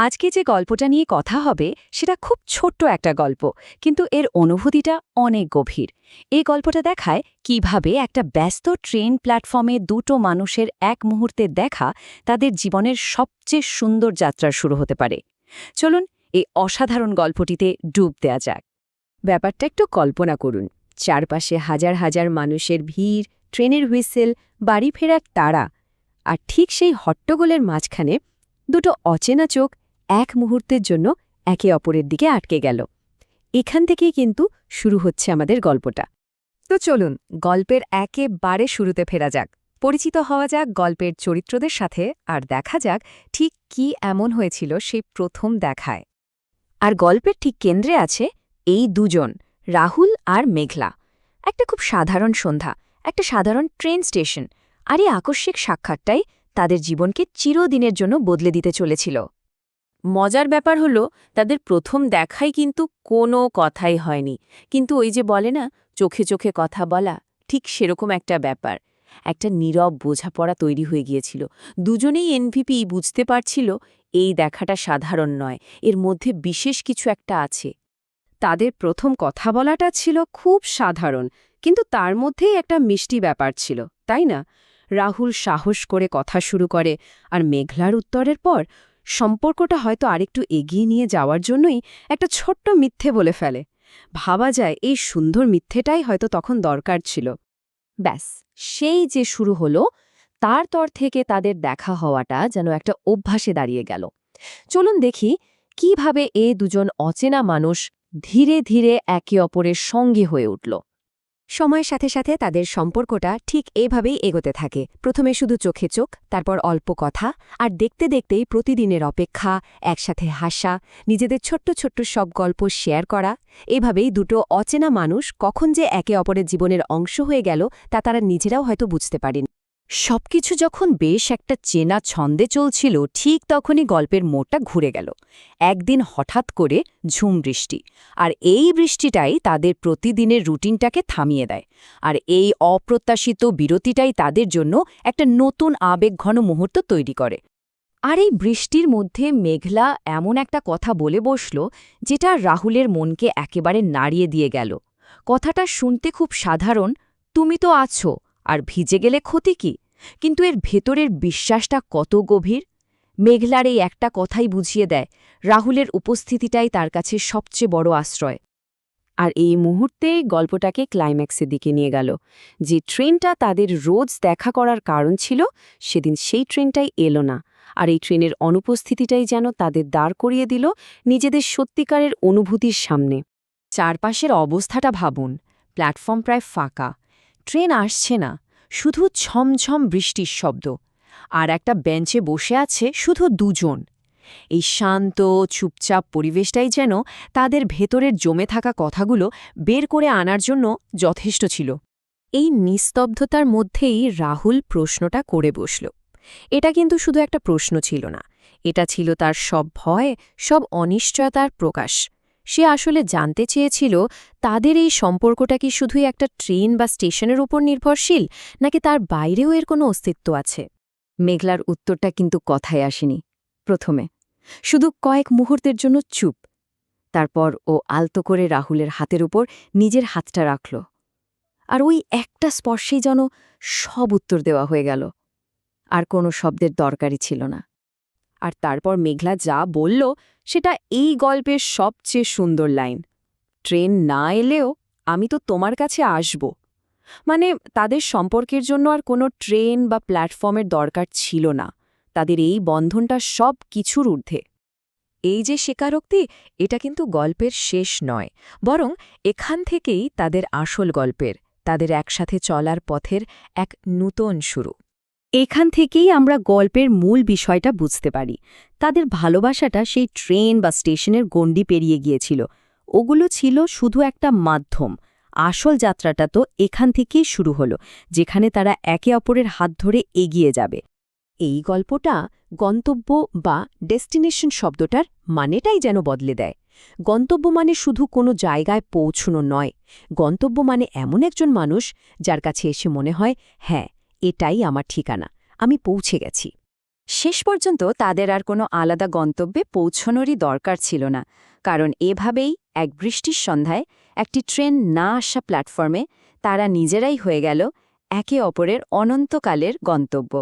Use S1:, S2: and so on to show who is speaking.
S1: আজকে যে গল্পটা নিয়ে কথা হবে সেটা খুব ছোট্ট একটা গল্প, কিন্তু এর অনুভূতিটা অনেক গভীর। এই গল্পটা দেখায় কিভাবে একটা ব্যস্ত ট্রেন প্ল্যাটফর্মে দুটো মানুষের এক মুহূর্তে দেখা তাদের জীবনের সবচেয়ে সুন্দর যাত্রা শুরু হতে পারে। চলুন এই অসাধারণ গল্পটিতে ডুব দেয়া যাক। ব্যাপারটা একটু কল্পনা করুন, চারপাশে হাজার হাজার মানুষের ভিড়, ট্রেনের হুইসেল, বাড়ি ফেরার তাড়া, আর ঠিক সেই হট্টগোলের মাঝখানে দুটো অচেনা চোখ এক মুহূর্তের জন্য একে অপরের দিকে আটকে গেল। এখান থেকেই কিন্তু শুরু হচ্ছে আমাদের গল্পটা। তো চলুন গল্পের একেবারে শুরুতে ফেরা যাক, পরিচিত হওয়া যাক গল্পের চরিত্রদের সাথে, আর দেখা যাক ঠিক কি এমন হয়েছিল সেই প্রথম দেখায়। আর গল্পের ঠিক কেন্দ্রে আছে এই দুজন, রাহুল আর মেঘলা। একটা খুব সাধারণ সন্ধ্যা, একটা সাধারণ ট্রেন স্টেশন, আর এই আকস্মিক সাক্ষাৎটাই তাদের জীবনকে চিরদিনের জন্য বদলে দিতে চলেছিল।
S2: মজার ব্যাপার হলো তাদের প্রথম দেখাই কিন্তু কোনো কথাই হয়নি, কিন্তু ওই যে বলে না চোখে চোখে কথা বলা, ঠিক সেরকম একটা ব্যাপার। একটা নীরব বোঝাপড়া তৈরি হয়ে গিয়েছিল। দুজনেই এনভিপি বুঝতে পারছিল এই দেখাটা সাধারণ নয়, এর মধ্যে বিশেষ কিছু একটা আছে।
S1: তাদের প্রথম কথা বলাটা ছিল খুব সাধারণ, কিন্তু তার মধ্যেই একটা মিষ্টি ব্যাপার ছিল, তাই না? রাহুল সাহস করে কথা শুরু করে, আর মেঘলার উত্তরের পর সম্পর্কটা হয়তো আরেকটু এগিয়ে নিয়ে যাওয়ার জন্যই একটা ছোট্ট মিথ্যে বলে ফেলে। ভাবা যায় এই সুন্দর মিথ্যেটাই হয়তো তখন দরকার ছিল। ব্যাস, সেই যে শুরু হলো, তারপর থেকে তাদের দেখা হওয়াটা যেন একটা অভ্যাসে দাঁড়িয়ে গেল। চলুন দেখি কিভাবে এ দুজন অচেনা মানুষ ধীরে ধীরে একে অপরের সঙ্গী হয়ে উঠল। সময়ের সাথে সাথে তাদের সম্পর্কটা ঠিক এভাবেই এগোতে থাকে। প্রথমে শুধু চোখে চোখ, তারপর অল্প কথা, আর দেখতে দেখতেই প্রতিদিনের অপেক্ষা, একসাথে হাসা, নিজেদের ছোট্ট ছোট্ট সব গল্প শেয়ার করা। এভাবেই দুটো অচেনা মানুষ কখন যে একে অপরের জীবনের অংশ হয়ে গেল তা তারা নিজেরাও হয়তো বুঝতে পারেন। সবকিছু যখন বেশ একটা চেনা ছন্দে চলছিল, ঠিক তখনই গল্পের মোড়টা ঘুরে গেল। একদিন হঠাৎ করে ঝুম বৃষ্টি, আর এই বৃষ্টিটাই তাদের প্রতিদিনের রুটিনটাকে থামিয়ে দেয়। আর এই অপ্রত্যাশিত বিরতিটাই তাদের জন্য একটা নতুন আবেগঘন মুহূর্ত তৈরি করে। আর এই বৃষ্টির মধ্যে মেঘলা এমন একটা কথা বলে বসল, যেটা রাহুলের মনকে একেবারে নাড়িয়ে দিয়ে গেল। কথাটা শুনতে খুব সাধারণ, তুমি তো আছো, আর ভিজে গেলে ক্ষতি কি, কিন্তু এর ভেতরের বিশ্বাসটা কত গভীর। মেঘলার এই একটা কথাই বুঝিয়ে দেয় রাহুলের উপস্থিতিটাই তার কাছে সবচেয়ে বড় আশ্রয়। আর এই মুহূর্তেই গল্পটাকে ক্লাইম্যাক্সের দিকে নিয়ে গেল। যে ট্রেনটা তাদের রোজ দেখা করার কারণ ছিল, সেদিন সেই ট্রেনটাই এলো না। আর এই ট্রেনের অনুপস্থিতিটাই যেন তাদের দাঁড় করিয়ে দিল নিজেদের সত্যিকারের অনুভূতির সামনে। চারপাশের অবস্থাটা ভাবুন, প্ল্যাটফর্ম প্রায় ফাঁকা, ট্রেন আসছে না, শুধু ঝমঝম বৃষ্টির শব্দ, আর একটা বেঞ্চে বসে আছে শুধু দুজন। এই শান্ত চুপচাপ পরিবেশটাই যেন তাদের ভেতরের জমে থাকা কথাগুলো বের করে আনার জন্য যথেষ্ট ছিল। এই নিস্তব্ধতার মধ্যেই রাহুল প্রশ্নটা করে বসল। এটা কিন্তু শুধু একটা প্রশ্ন ছিল না, এটা ছিল তার সব ভয়, সব অনিশ্চয়তার প্রকাশ। সে আসলে জানতে চেয়েছিল তাদের এই সম্পর্কটা কি শুধুই একটা ট্রেন বা স্টেশনের উপর নির্ভরশীল, নাকি তার বাইরেও এর কোনো অস্তিত্ব আছে। মেঘলার উত্তরটা কিন্তু কথায় আসেনি। প্রথমে শুধু কয়েক মুহূর্তের জন্য চুপ, তারপর ও আলতো করে রাহুলের হাতের উপর নিজের হাতটা রাখল। আর ওই একটা স্পর্শেই যেন সব উত্তর দেওয়া হয়ে গেল। আর কোনো শব্দের দরকারই ছিল না। আর তারপর মেঘলা যা বলল সেটা এই গল্পের সবচেয়ে সুন্দর লাইন, ট্রেন না এলেও আমি তো তোমার কাছে আসব। মানে তাদের সম্পর্কের জন্য আর কোনো ট্রেন বা প্ল্যাটফর্মের দরকার ছিল না। তাদের এই বন্ধনটা সব কিছুর ঊর্ধ্বে। এই যে স্বীকারোক্তি, এটা কিন্তু গল্পের শেষ নয়, বরং এখান থেকেই তাদের আসল গল্পের, তাদের একসাথে চলার পথের এক নূতন শুরু। এখান থেকেই আমরা গল্পের মূল বিষয়টা বুঝতে পারি। তাদের ভালোবাসাটা সেই ট্রেন বা স্টেশনের গণ্ডি পেরিয়ে গিয়েছিল। ওগুলো ছিল শুধু একটা মাধ্যম। আসল যাত্রাটা তো এখান থেকেই শুরু হলো, যেখানে তারা একে অপরের হাত ধরে এগিয়ে যাবে। এই গল্পটা গন্তব্য বা ডেস্টিনেশন শব্দটার মানেটাই যেন বদলে দেয়। গন্তব্য মানে শুধু কোনো জায়গায় পৌঁছনো নয়, গন্তব্য মানে এমন একজন মানুষ যার কাছে এসে মনে হয়, হ্যাঁ, এটাই আমার ঠিকানা, আমি পৌঁছে গেছি। শেষ পর্যন্ত তাদের আর কোনো আলাদা গন্তব্যে পৌঁছনোরই দরকার ছিল না, কারণ এভাবেই এক বৃষ্টির সন্ধ্যায় একটি ট্রেন না আসা প্ল্যাটফর্মে তারা নিজেরাই হয়ে গেল একে অপরের অনন্তকালের গন্তব্য।